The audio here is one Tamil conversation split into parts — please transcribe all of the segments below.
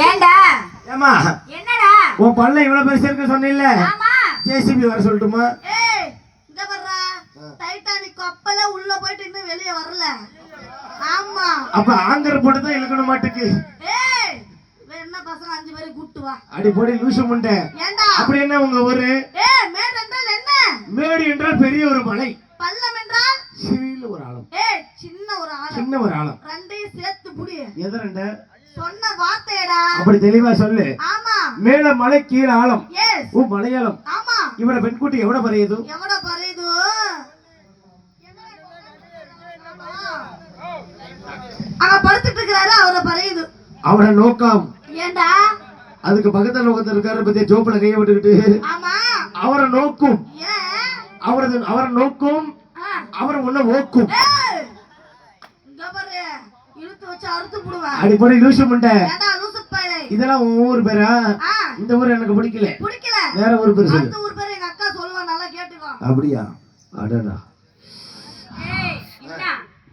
ஏண்டா ஏமா என்னடா உன் பல்ல இவ்வளவு பெருசா இருக்கு சொன்னில்ல ஆமா ஜேசிபி வர சொல்லட்டுமா? ஏய் இங்க வர்றா டைட்டானிக் கப்பல உள்ள போயிட்டு இன்னும் வெளிய வரல. ஆமா அப்ப ஆங்கர் போட்டு தான் இழுக்கணும் மாட்டுக்கு. ஏய் வேணா பசங்க 5 பேரை கூட்டி வா. அடி போடி லூசு முண்டை. ஏண்டா அப்படி என்ன உங்க ஊரு? ஏய் மேடு என்றால் என்ன? மேடு என்றால் பெரிய ஒரு மலை. பள்ளம் என்றால் சிறிய ஒரு ஆழம். ஏய் சின்ன ஒரு ஆழம். சின்ன ஒரு ஆழம். ரெண்டையும் சேர்த்து புடி. எது ரெண்டு? சொன்ன வார்த்தையடா. அப்படி தெளிவா சொல்லு. ஆமா மேல மலை கீழ ஆழம். எஸ் ஓ மலையாளம். ஆமா இவட பெண்குட்டி எவட பரையுது? எவட பரையுது? அங்க படுத்துட்டு இருக்காரு அவரை பரையுது. அவட நோக்கம் ஏண்டா அதுக்கு பக்கத்துல நோக்கத்துல இருக்காரு பத்திய ஜோப்புல கைய விட்டுக்கிட்டு ஆமா அவரை நோக்கும். ஏன் அவரை நோக்கும் அவரை உன்ன ஓக்கும். ஏய் இங்க பாரு இழுத்து வச்சு அறுத்து போடுவேன். அடிப்படை லூசு முண்டை. ஏண்டா லூசு பையலே இதெல்லாம் உன் ஊர் பேரா? இந்த ஊர் எனக்கு பிடிக்கல. பிடிக்கல வேற ஊர் பேரு சொல்லு. அந்த ஊர் பேரு எங்க அக்கா சொல்லுவா நல்லா கேட்டுக்கோ. அப்படியா? அடடா ஏய் என்ன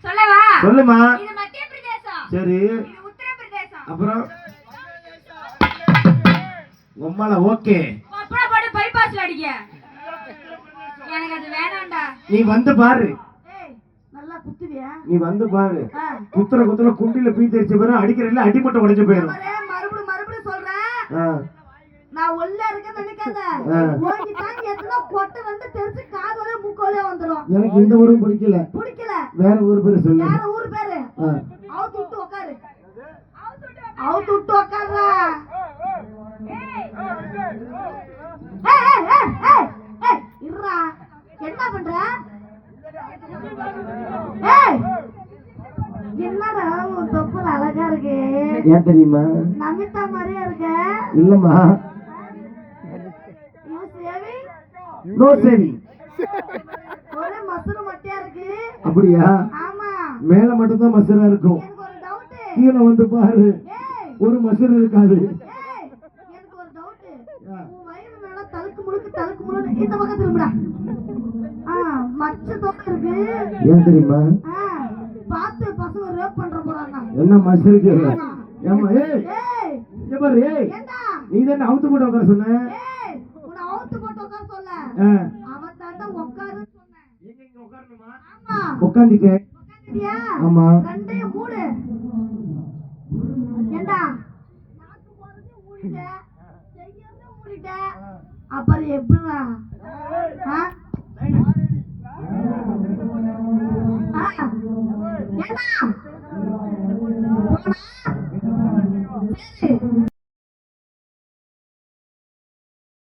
சொல்லவா சொல்லுமா. இது மத்திய பிரதேசம் சரி இது உத்தர பிரதேசம் அப்புறம் உம்மால ஓகே அப்புறம் போடு பைபாஸ்ல அடிக்க எனக்கு அது வேணாம்டா நீ வந்து பாரு. ஏய் நல்லா குத்துவியா? நீ வந்து பாரு. குத்துற குண்டில பீ தெரிச்ச பேரும் அடிக்கிறதுல அடிமட்டம் உடைஞ்சு போயிடும். மறுபடியும் சொல்றேன். நான் ஒல்ல இருக்கேன்னு நினைக்காத. ஓங்கி தாங்கி எத்தனை கொட்டை வந்து தெரிச்சு காதோலே மூக்கோலே வந்துரும். எனக்கு இந்த ஊரும் பிடிக்கல. பிடிக்கல வேற ஊர் பேரு சொல்லு. வேற ஊர் பேரு அவுத்து விட்டு உட்காரு. அவுத்து விட்டு உட்காருடா. ஏய் ஏய் ஏய் ஏய் ஏய் இருடா. என்ன பண்ற? ஏய் என்னடா உன் தொப்புல அழகா இருக்கு. ஏன் தெரியுமா? நமிதா மாதிரியா இருக்க. இல்லம்மா. No shaving. ஒரே மசுறு மட்டியா இருக்கு. அப்படியா? ஆமா மேல மட்டும் தான் மசுரா இருக்கும். எனக்கு ஒரு டவுட். கீழ வந்து பாரு ஏய் ஒரு மசுரு இருக்காது. ஏய் எனக்கு ஒரு டவுட். உன் வயிறு மேல தலுக்கு முழுக்கு இந்த பக்கம் திரும்புடா. மச்ச தொப்பை இருக்கு. ஏன் தெரியுமா? பாத்து பசங்க ரேப் பண்ற போறாங்க. என்ன மசுருக்கு? ஏமா ஏய் ஏய் இங்க பாரு. ஏய் ஏண்டா நீ தான அவுத்து போட்டு உட்கார சொன்ன. ஏய் உன்னை அவுத்து போட்டு உட்கார சொல்ல. அவன் தாண்டா உட்காருன்னு சொன்னேன். எங்க உட்காரணுமா? ஆமா உட்கார்ந்திட்டே. உட்கார்ந்தியா? ஆமா. ரெண்டையும் மூடு. ஏண்டா நாக்கு போறது மூடிட்ட செய்யறது மூடிட்ட அப்புறம் எப்படிடா? ஏண்டா